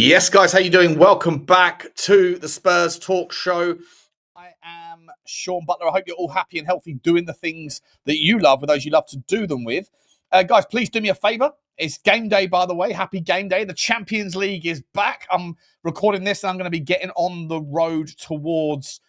Yes, guys, how you doing? Welcome back to the Spurs Talk Show. I am Sean Butler. I hope you're all happy and healthy doing the things that you love with those you love to do them with. Guys, please do me a favour. It's game day, by the way. Happy game day. The Champions League is back. I'm recording this and I'm going to be getting on the road towards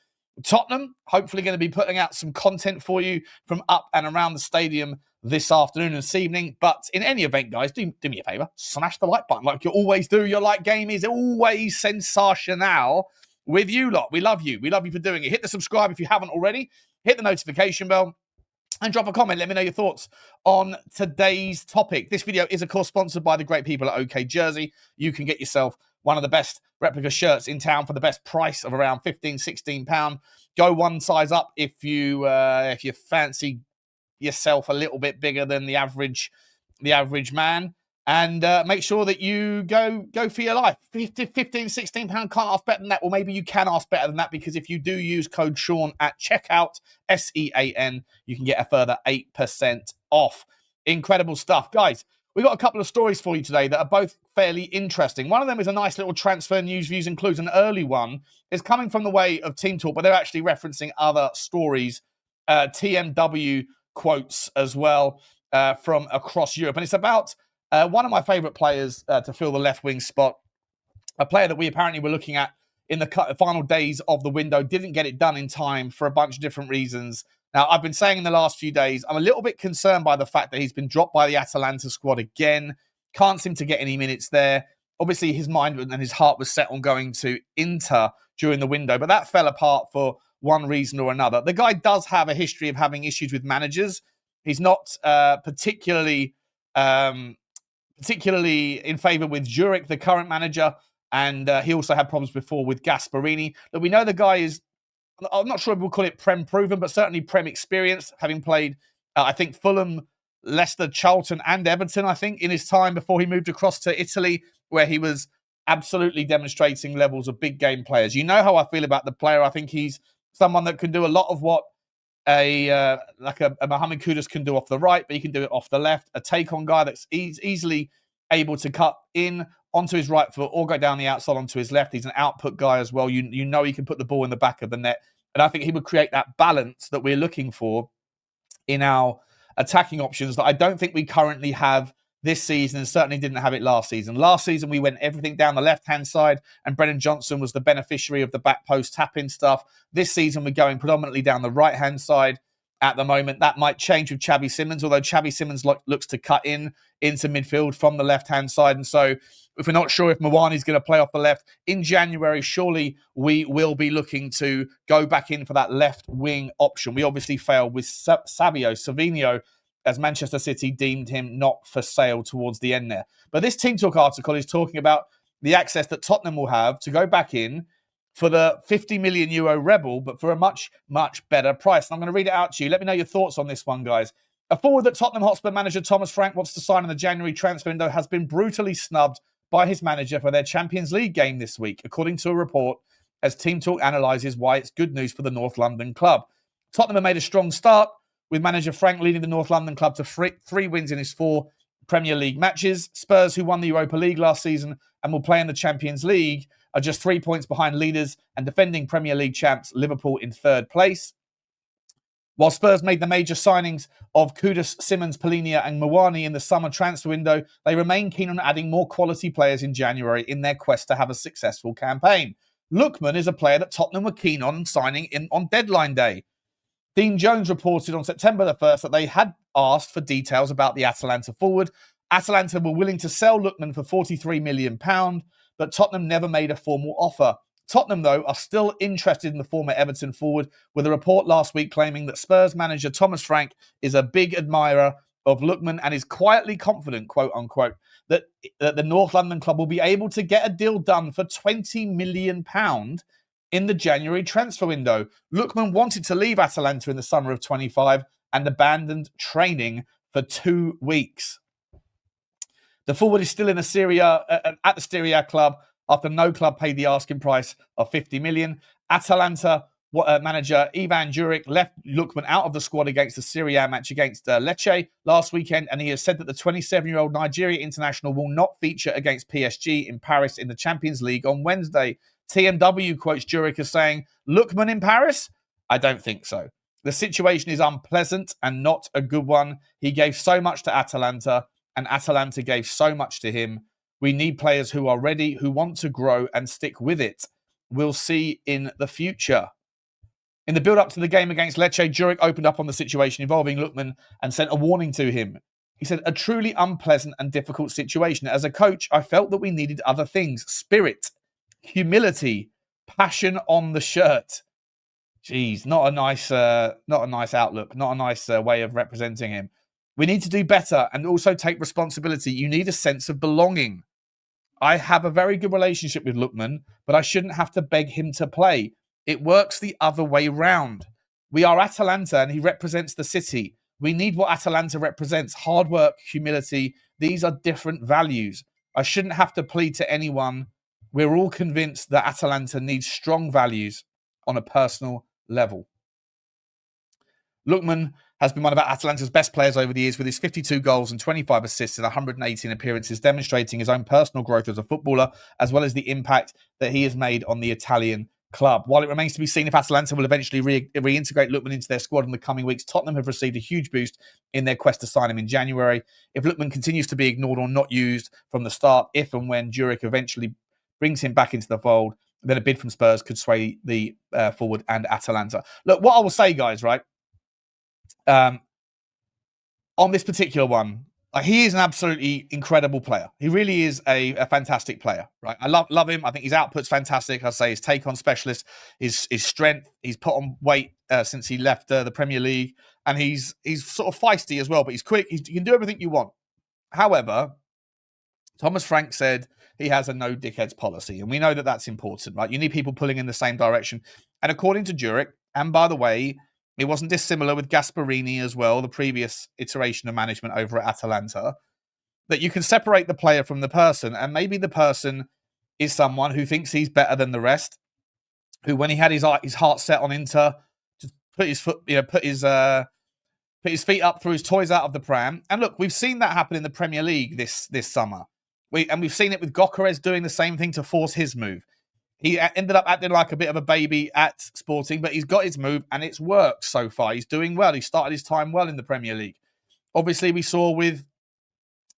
Tottenham. Hopefully going to be putting out some content for you from up and around the stadium this afternoon and this evening. But in any event, guys, do me a favour. Smash the like button like you always do. Your like game is always sensational with you lot. We love you. We love you for doing it. Hit the subscribe if you haven't already. Hit the notification bell. And drop a comment. Let me know your thoughts on today's topic. This video is, of course, sponsored by the great people at OK Jersey. You can get yourself one of the best replica shirts in town for the best price of around £15, £16. Go one size up if you fancy yourself a little bit bigger than the average man. And make sure that you go for your life. £15, £16, can't ask better than that. Or maybe you can ask better than that, because if you do use code Sean at checkout, SEAN, you can get a further 8% off. Incredible stuff. Guys, we've got a couple of stories for you today that are both fairly interesting. One of them is a nice little transfer news views includes. An early one is coming from the way of Team Talk, but they're actually referencing other stories, TMW quotes as well from across Europe. And it's about one of my favourite players to fill the left wing spot, a player that we apparently were looking at in the final days of the window, didn't get it done in time for a bunch of different reasons. Now, I've been saying in the last few days, I'm a little bit concerned by the fact that he's been dropped by the Atalanta squad again. Can't seem to get any minutes there. Obviously, his mind and his heart was set on going to Inter during the window, but that fell apart for one reason or another. The guy does have a history of having issues with managers. He's not particularly in favour with Zurich, the current manager, and he also had problems before with Gasperini. But we know the guy is, I'm not sure if we'll call it Prem proven, but certainly Prem experienced, having played, I think, Fulham, Leicester, Charlton and Everton, I think, in his time before he moved across to Italy, where he was absolutely demonstrating levels of big game players. You know how I feel about the player. I think he's someone that can do a lot of what a Mohamed Kudus can do off the right, but he can do it off the left. A take-on guy that's easily able to cut in onto his right foot or go down the outside onto his left. He's an output guy as well. You know he can put the ball in the back of the net. And I think he would create that balance that we're looking for in our attacking options that I don't think we currently have this season, and certainly didn't have it last season. Last season, we went everything down the left-hand side, and Brennan Johnson was the beneficiary of the back post tap-in stuff. This season, we're going predominantly down the right-hand side at the moment. That might change with Xavi Simons, although Xavi Simons looks to cut into midfield from the left-hand side. And so if we're not sure if Mawani's going to play off the left in January, surely we will be looking to go back in for that left wing option. We obviously failed with Savinho, as Manchester City deemed him not for sale towards the end there. But this Team Talk article is talking about the access that Tottenham will have to go back in for the €50 million Rebel, but for a much, much better price. And I'm going to read it out to you. Let me know your thoughts on this one, guys. A forward that Tottenham Hotspur manager Thomas Frank wants to sign in the January transfer window has been brutally snubbed by his manager for their Champions League game this week, according to a report as Team Talk analyses why it's good news for the North London club. Tottenham have made a strong start, with manager Frank leading the North London club to three wins in his 4 Premier League matches. Spurs, who won the Europa League last season and will play in the Champions League, are just 3 points behind leaders and defending Premier League champs Liverpool in 3rd place. While Spurs made the major signings of Kudus, Simons, Polinia and Mawani in the summer transfer window, they remain keen on adding more quality players in January in their quest to have a successful campaign. Lookman is a player that Tottenham were keen on signing in on deadline day. Dean Jones reported on September the 1st that they had asked for details about the Atalanta forward. Atalanta were willing to sell Lookman for £43 million, but Tottenham never made a formal offer. Tottenham, though, are still interested in the former Everton forward, with a report last week claiming that Spurs manager Thomas Frank is a big admirer of Lookman and is quietly confident, quote unquote, that the North London club will be able to get a deal done for £20 million in the January transfer window. Lookman wanted to leave Atalanta in the summer of 25 and abandoned training for 2 weeks. The forward is still in the at the Serie A club after no club paid the asking price of $50 million. Atalanta manager Ivan Juric left Lookman out of the squad against the Serie A match against Lecce last weekend, and he has said that the 27-year-old Nigeria international will not feature against PSG in Paris in the Champions League on Wednesday. TMW quotes Juric as saying, "Lookman in Paris? I don't think so. The situation is unpleasant and not a good one. He gave so much to Atalanta, and Atalanta gave so much to him. We need players who are ready, who want to grow and stick with it. We'll see in the future." In the build-up to the game against Lecce, Juric opened up on the situation involving Lookman and sent a warning to him. He said, "A truly unpleasant and difficult situation. As a coach, I felt that we needed other things. Spirit, humility, passion on the shirt." Jeez, not a nice outlook, not a nice way of representing him. "We need to do better and also take responsibility. You need a sense of belonging. I have a very good relationship with Lookman, but I shouldn't have to beg him to play. It works the other way round. We are Atalanta and he represents the city. We need what Atalanta represents: hard work, humility. These are different values. I shouldn't have to plead to anyone. We're all convinced that Atalanta needs strong values on a personal level." Lookman has been one of Atalanta's best players over the years, with his 52 goals and 25 assists in 118 appearances, demonstrating his own personal growth as a footballer, as well as the impact that he has made on the Italian club. While it remains to be seen if Atalanta will eventually reintegrate Lookman into their squad in the coming weeks, Tottenham have received a huge boost in their quest to sign him in January. If Lookman continues to be ignored or not used from the start, if and when Juric eventually brings him back into the fold, then a bid from Spurs could sway the forward and Atalanta. Look, what I will say, guys, right? On this particular one, he is an absolutely incredible player. He really is a fantastic player, right? I love him. I think his output's fantastic. I say his take on specialist, his strength. He's put on weight since he left the Premier League, and he's sort of feisty as well. But he's quick. He can do everything you want. However, Thomas Frank said he has a no dickheads policy, and we know that that's important, right? You need people pulling in the same direction. And according to Juric, and by the way, it wasn't dissimilar with Gasperini as well, the previous iteration of management over at Atalanta, that you can separate the player from the person, and maybe the person is someone who thinks he's better than the rest, who, when he had his heart set on Inter, just put his feet up, threw his toys out of the pram. And look, we've seen that happen in the Premier League this summer. We've seen it with Gyökeres doing the same thing to force his move. He ended up acting like a bit of a baby at Sporting, but he's got his move and it's worked so far. He's doing well. He started his time well in the Premier League. Obviously, we saw with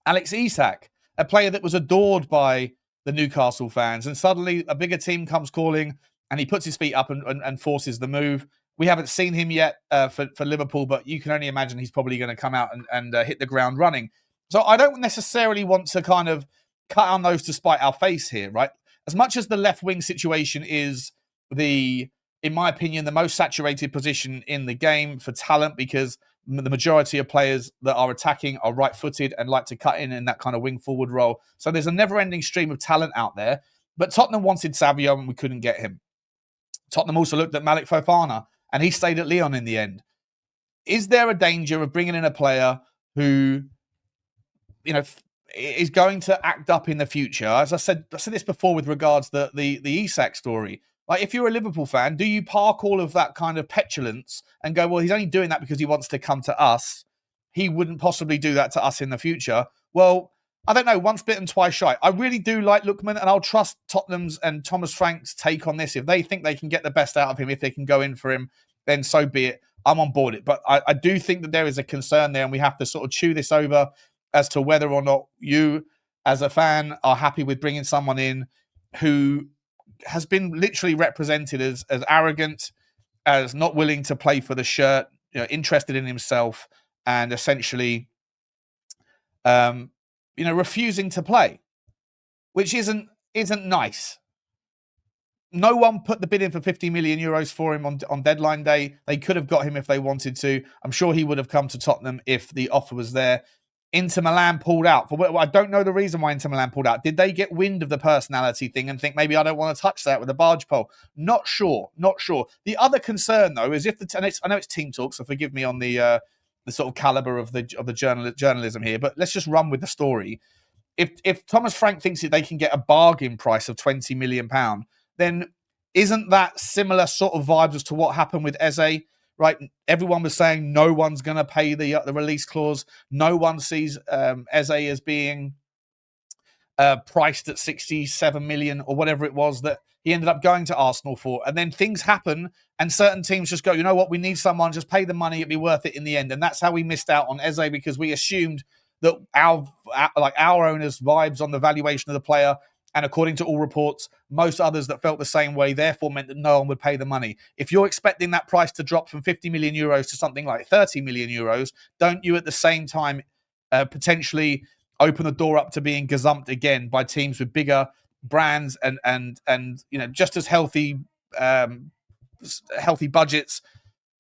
Alex Isak, a player that was adored by the Newcastle fans, and suddenly a bigger team comes calling and he puts his feet up and forces the move. We haven't seen him yet for Liverpool, but you can only imagine he's probably going to come out and hit the ground running. So I don't necessarily want to kind of cut our nose to spite our face here, right? As much as the left wing situation is in my opinion, the most saturated position in the game for talent, because the majority of players that are attacking are right-footed and like to cut in that kind of wing forward role. So there's a never-ending stream of talent out there. But Tottenham wanted Savio and we couldn't get him. Tottenham also looked at Malik Fofana and he stayed at Lyon in the end. Is there a danger of bringing in a player who, is going to act up in the future? As I said this before with regards to the Isak story. Like, if you're a Liverpool fan, do you park all of that kind of petulance and go, well, he's only doing that because he wants to come to us. He wouldn't possibly do that to us in the future. Well, I don't know, once bitten, twice shy. I really do like Lookman, and I'll trust Tottenham's and Thomas Frank's take on this. If they think they can get the best out of him, if they can go in for him, then so be it. I'm on board it. But I do think that there is a concern there, and we have to sort of chew this over as to whether or not you, as a fan, are happy with bringing someone in who has been literally represented as arrogant, as not willing to play for the shirt, interested in himself, and essentially, refusing to play, which isn't nice. No one put the bid in for 50 million euros for him on deadline day. They could have got him if they wanted to. I'm sure he would have come to Tottenham if the offer was there. Inter Milan pulled out. I don't know the reason why Inter Milan pulled out. Did they get wind of the personality thing and think, maybe I don't want to touch that with a barge pole? Not sure. The other concern, though, is I know it's team talk, so forgive me on the sort of caliber of the journalism here, but let's just run with the story. If Thomas Frank thinks that they can get a bargain price of £20 million, then Isn't that similar sort of vibes as to what happened with Eze? Right, everyone was saying no one's going to pay the release clause. No one sees Eze as being priced at 67 million or whatever it was that he ended up going to Arsenal for. And then things happen and certain teams just go, you know what, we need someone, just pay the money, it'd be worth it in the end. And that's how we missed out on Eze, because we assumed that our owners' vibes on the valuation of the player, and according to all reports, most others that felt the same way, therefore meant that no one would pay the money. If you're expecting that price to drop from 50 million euros to something like 30 million euros, don't you at the same time potentially open the door up to being gazumped again by teams with bigger brands and just as healthy budgets,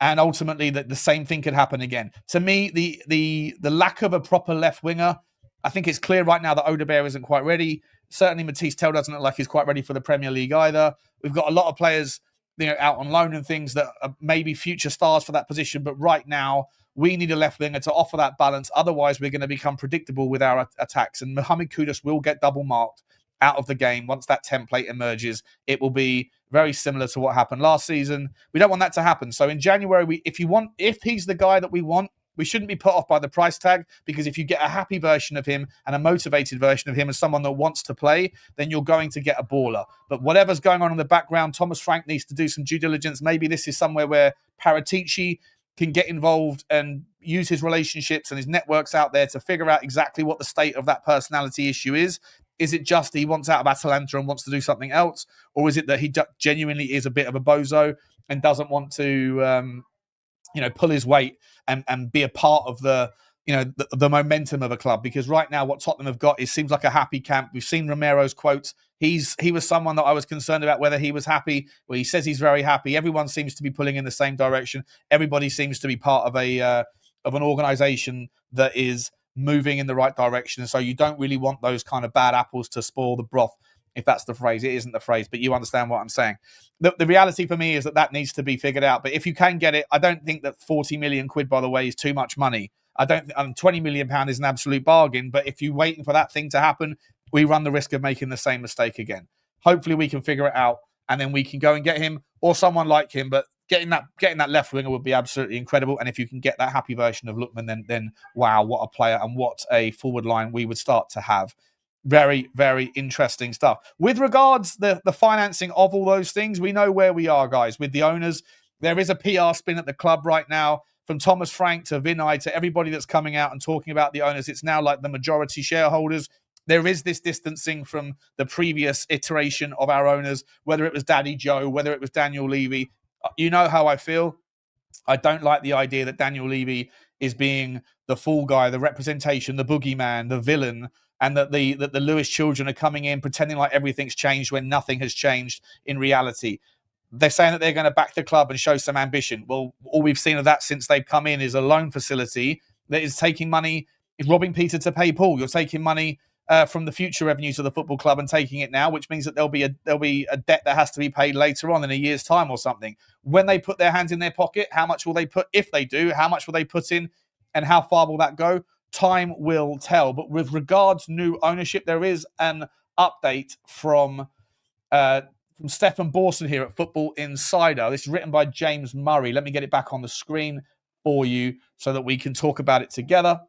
and ultimately that the same thing could happen again. To me, the lack of a proper left winger, I think it's clear right now that Udogie isn't quite ready. Certainly Mathys Tel doesn't look like he's quite ready for the Premier League either. We've got a lot of players out on loan and things that are maybe future stars for that position, but right now we need a left winger to offer that balance. Otherwise, we're going to become predictable with our attacks. And Mohamed Kudus will get double marked out of the game once that template emerges. It will be very similar to what happened last season. We don't want that to happen. So in January, if he's the guy that we want, we shouldn't be put off by the price tag, because if you get a happy version of him and a motivated version of him as someone that wants to play, then you're going to get a baller. But whatever's going on in the background, Thomas Frank needs to do some due diligence. Maybe this is somewhere where Paratici can get involved and use his relationships and his networks out there to figure out exactly what the state of that personality issue is. Is it just he wants out of Atalanta and wants to do something else? Or is it that he genuinely is a bit of a bozo and doesn't want to pull his weight and be a part of the momentum of a club? Because right now what Tottenham have got seems like a happy camp. We've seen Romero's quotes. He was someone that I was concerned about whether he was happy. Well, he says he's very happy. Everyone seems to be pulling in the same direction. Everybody seems to be part of an organisation that is moving in the right direction. And so you don't really want those kind of bad apples to spoil the broth, if that's the phrase. It isn't the phrase, but you understand what I'm saying. The reality for me is that needs to be figured out. But if you can get it, I don't think that 40 million quid, by the way, is too much money. I don't think 20 million pound is an absolute bargain. But if you're waiting for that thing to happen, we run the risk of making the same mistake again. Hopefully we can figure it out and then we can go and get him or someone like him. But getting that left winger would be absolutely incredible. And if you can get that happy version of Lookman, then wow, what a player and what a forward line we would start to have. Very, very interesting stuff. With regards the financing of all those things, we know where we are, guys, with the owners. There is a PR spin at the club right now, from Thomas Frank to Vinay to everybody that's coming out and talking about the owners. It's now like the majority shareholders. There is this distancing from the previous iteration of our owners, whether it was Daddy Joe, whether it was Daniel Levy. You know how I feel. I don't like the idea that Daniel Levy is being the fool guy, the representation, the boogeyman, the villain, and that the Lewis children are coming in pretending like everything's changed when nothing has changed in reality. They're saying that they're going to back the club and show some ambition. Well, all we've seen of that since they've come in is a loan facility that is taking money, is robbing Peter to pay Paul. You're taking money from the future revenues of the football club and taking it now, which means that there'll be a debt that has to be paid later on in a year's time or something. When they put their hands in their pocket, how much will they put? If they do, how much will they put in, and how far will that go? Time will tell. But with regards to new ownership, there is an update from Stefan Borson here at Football Insider. This is written by James Murray. Let me get it back on the screen for you so that we can talk about it together.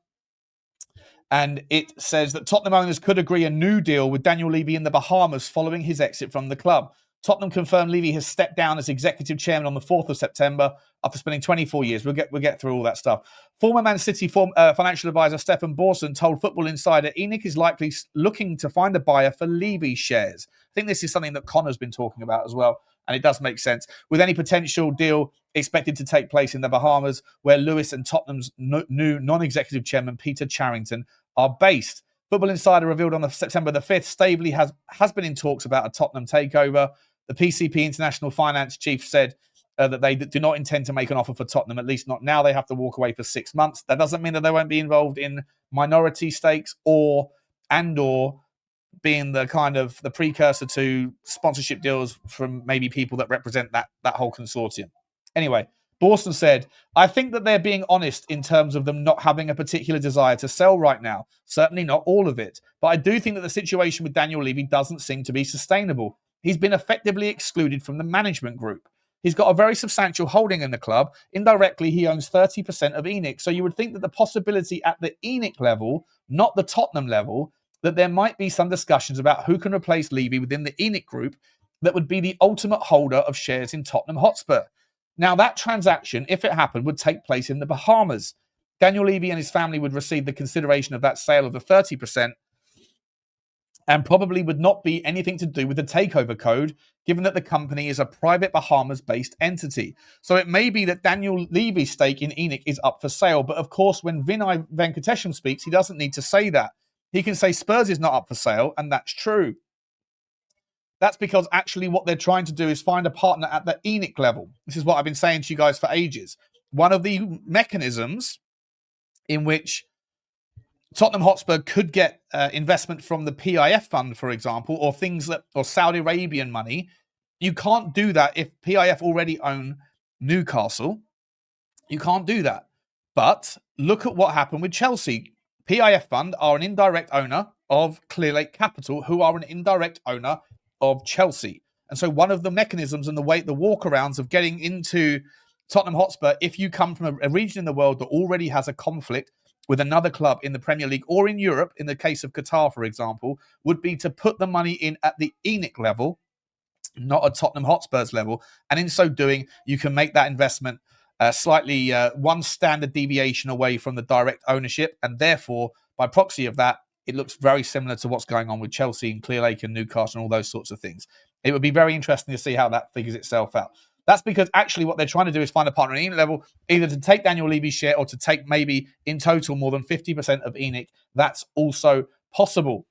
And it says that Tottenham owners could agree a new deal with Daniel Levy in the Bahamas following his exit from the club. Tottenham confirmed Levy has stepped down as executive chairman on the 4th of September after spending 24 years. We'll get through all that stuff. Former Man City financial advisor Stefan Borson told Football Insider ENIC is likely looking to find a buyer for Levy's shares. I think this is something that Connor's been talking about as well, and it does make sense. With any potential deal expected to take place in the Bahamas, where Lewis and Tottenham's new non-executive chairman Peter Charrington are based. Football Insider revealed on September the 5th, Staveley has been in talks about a Tottenham takeover. The PCP International Finance Chief said that they do not intend to make an offer for Tottenham, at least not now. They have to walk away for 6 months. That doesn't mean that they won't be involved in minority stakes or being the kind of the precursor to sponsorship deals from maybe people that represent that whole consortium. Anyway, Borson said, I think that they're being honest in terms of them not having a particular desire to sell right now. Certainly not all of it. But I do think that the situation with Daniel Levy doesn't seem to be sustainable. he's been effectively excluded from the management group. He's got a very substantial holding in the club. Indirectly, he owns 30% of ENIC. So you would think that the possibility at the ENIC level, not the Tottenham level, that there might be some discussions about who can replace Levy within the ENIC group that would be the ultimate holder of shares in Tottenham Hotspur. Now, that transaction, if it happened, would take place in the Bahamas. Daniel Levy and his family would receive the consideration of that sale of the 30%, and probably would not be anything to do with the takeover code, given that the company is a private Bahamas-based entity. So it may be that Daniel Levy's stake in ENIC is up for sale, but of course, when Vinay Venkatesham speaks, he doesn't need to say that. He can say Spurs is not up for sale, and that's true. That's because actually what they're trying to do is find a partner at the ENIC level. This is what I've been saying to you guys for ages. One of the mechanisms in which Tottenham Hotspur could get investment from the PIF fund, for example, or Saudi Arabian money. You can't do that if PIF already own Newcastle. You can't do that. But look at what happened with Chelsea. PIF fund are an indirect owner of Clearlake Capital, who are an indirect owner of Chelsea. And so one of the mechanisms and the walkarounds of getting into Tottenham Hotspur, if you come from a region in the world that already has a conflict with another club in the Premier League or in Europe, in the case of Qatar, for example, would be to put the money in at the ENIC level, not at Tottenham Hotspur's level. And in so doing, you can make that investment slightly one standard deviation away from the direct ownership. And therefore, by proxy of that, it looks very similar to what's going on with Chelsea and Clearlake and Newcastle and all those sorts of things. It would be very interesting to see how that figures itself out. That's because actually what they're trying to do is find a partner at ENIC level, either to take Daniel Levy's share or to take maybe in total more than 50% of ENIC. That's also possible.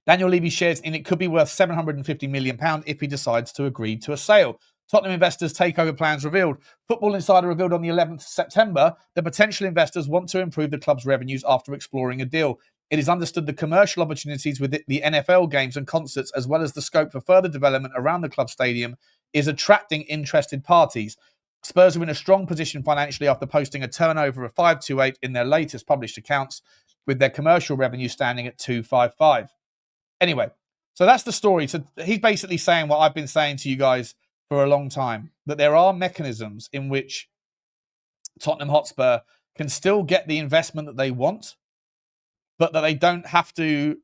Daniel Levy's shares in it could be worth £750 million if he decides to agree to a sale. Tottenham investors' takeover plans revealed. Football Insider revealed on the 11th of September that potential investors want to improve the club's revenues after exploring a deal. It is understood the commercial opportunities with the NFL games and concerts, as well as the scope for further development around the club stadium, is attracting interested parties. Spurs are in a strong position financially after posting a turnover of 528 in their latest published accounts, with their commercial revenue standing at 255. Anyway, so that's the story. So he's basically saying what I've been saying to you guys for a long time, that there are mechanisms in which Tottenham Hotspur can still get the investment that they want, but that they don't have to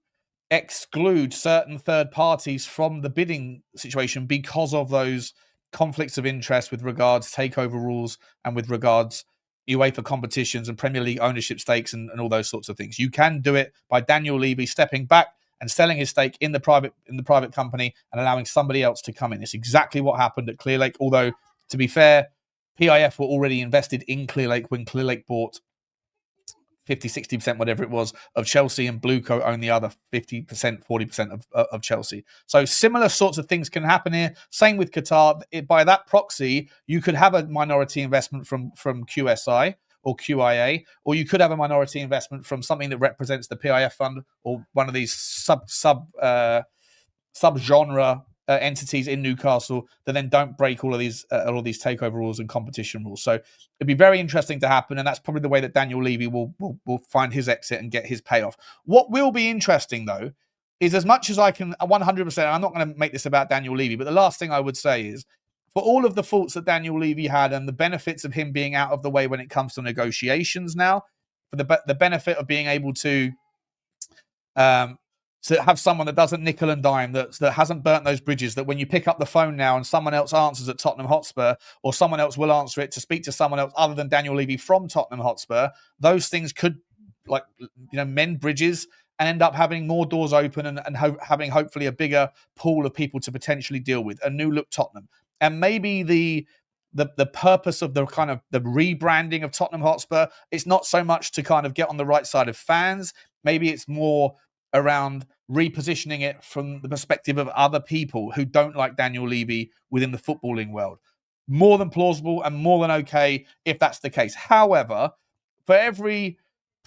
exclude certain third parties from the bidding situation because of those conflicts of interest with regards to takeover rules and with regards UEFA competitions and Premier League ownership stakes and all those sorts of things. You can do it by Daniel Levy stepping back and selling his stake in the private company and allowing somebody else to come in. It's exactly what happened at Clearlake, although, to be fair, PIF were already invested in Clearlake when Clearlake bought 50, 60%, whatever it was, of Chelsea, and Blueco owned the other 50%, 40% of Chelsea. So similar sorts of things can happen here. Same with Qatar. By that proxy, you could have a minority investment from QSI or QIA, or you could have a minority investment from something that represents the PIF fund or one of these sub-genre entities in Newcastle that then don't break all of these takeover rules and competition rules. So it'd be very interesting to happen, and that's probably the way that Daniel Levy will find his exit and get his payoff. What will be interesting, though, is as much as I can 100%, I'm not going to make this about Daniel Levy, but the last thing I would say is, for all of the faults that Daniel Levy had and the benefits of him being out of the way when it comes to negotiations now, for the benefit of being able to have someone that doesn't nickel and dime, that hasn't burnt those bridges, that when you pick up the phone now and someone else answers at Tottenham Hotspur, or someone else will answer it to speak to someone else other than Daniel Levy from Tottenham Hotspur, those things could mend bridges and end up having more doors open and having hopefully a bigger pool of people to potentially deal with, a new look Tottenham. And maybe the purpose of the kind of the rebranding of Tottenham Hotspur, it's not so much to kind of get on the right side of fans. Maybe it's more around repositioning it from the perspective of other people who don't like Daniel Levy within the footballing world. More than plausible and more than okay if that's the case. However, for every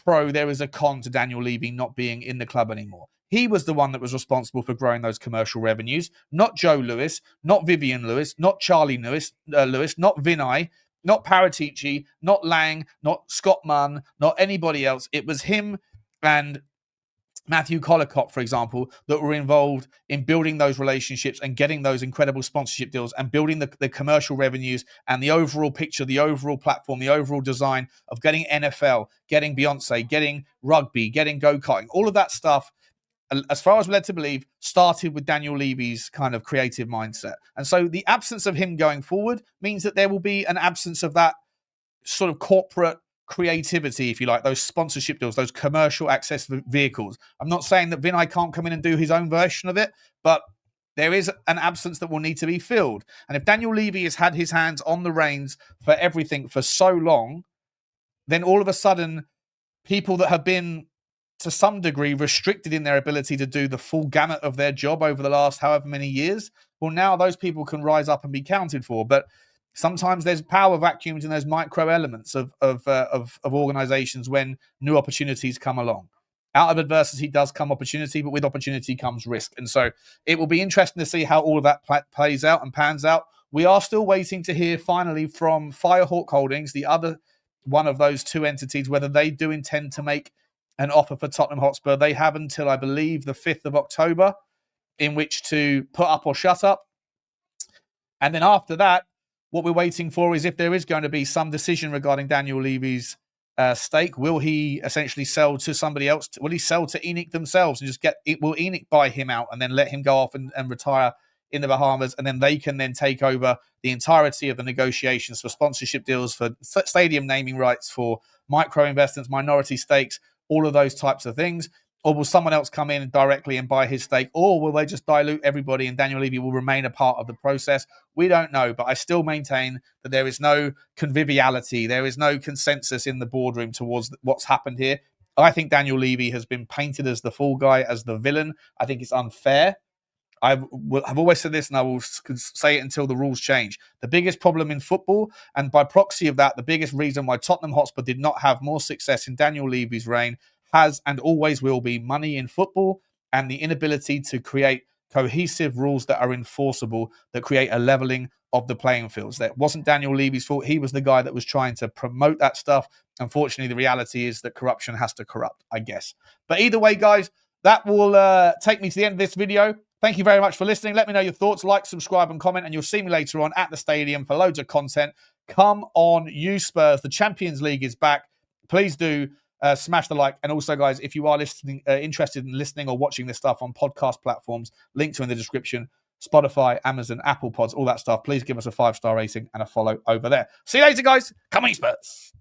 pro, there is a con to Daniel Levy not being in the club anymore. He was the one that was responsible for growing those commercial revenues, not Joe Lewis, not Vivian Lewis, not Charlie Lewis, not Vinay, not Paratici, not Lang, not Scott Munn, not anybody else. It was him and Matthew Collicott, for example, that were involved in building those relationships and getting those incredible sponsorship deals and building the commercial revenues and the overall picture, the overall platform, the overall design of getting NFL, getting Beyonce, getting rugby, getting go-karting, all of that stuff, as far as we're led to believe, started with Daniel Levy's kind of creative mindset. And so the absence of him going forward means that there will be an absence of that sort of corporate creativity, if you like, those sponsorship deals, those commercial access vehicles. I'm not saying that Vinay can't come in and do his own version of it, but there is an absence that will need to be filled. And if Daniel Levy has had his hands on the reins for everything for so long, then all of a sudden, people that have been to some degree restricted in their ability to do the full gamut of their job over the last however many years, well, now those people can rise up and be counted for. But sometimes there's power vacuums and there's micro elements of organizations when new opportunities come along. Out of adversity does come opportunity, but with opportunity comes risk. And so it will be interesting to see how all of that plays out and pans out. We are still waiting to hear finally from Firehawk Holdings, the other one of those two entities, whether they do intend to make an offer for Tottenham Hotspur. They have until, I believe, the 5th of October in which to put up or shut up. And then after that, what we're waiting for is if there is going to be some decision regarding Daniel Levy's stake. Will he essentially sell to somebody else? Will he sell to ENIC themselves and just get it? Will ENIC buy him out and then let him go off and retire in the Bahamas, and then they can then take over the entirety of the negotiations for sponsorship deals, for stadium naming rights, for micro investments, minority stakes, all of those types of things? Or will someone else come in directly and buy his stake? Or will they just dilute everybody and Daniel Levy will remain a part of the process? We don't know, but I still maintain that there is no conviviality. There is no consensus in the boardroom towards what's happened here. I think Daniel Levy has been painted as the fall guy, as the villain. I think it's unfair. I've always said this, and I will say it until the rules change. The biggest problem in football, and by proxy of that, the biggest reason why Tottenham Hotspur did not have more success in Daniel Levy's reign, has and always will be money in football and the inability to create cohesive rules that are enforceable, that create a leveling of the playing fields. That wasn't Daniel Levy's fault. He was the guy that was trying to promote that stuff. Unfortunately, the reality is that corruption has to corrupt, I guess. But either way, guys, that will take me to the end of this video. Thank you very much for listening. Let me know your thoughts. Like, subscribe, and comment. And you'll see me later on at the stadium for loads of content. Come on, you Spurs. The Champions League is back. Please do smash the like. And also, guys, if you are listening, interested in listening or watching this stuff on podcast platforms, links are in the description. Spotify, Amazon, Apple Pods, all that stuff. Please give us a 5-star rating and a follow over there. See you later, guys. Come on, you Spurs.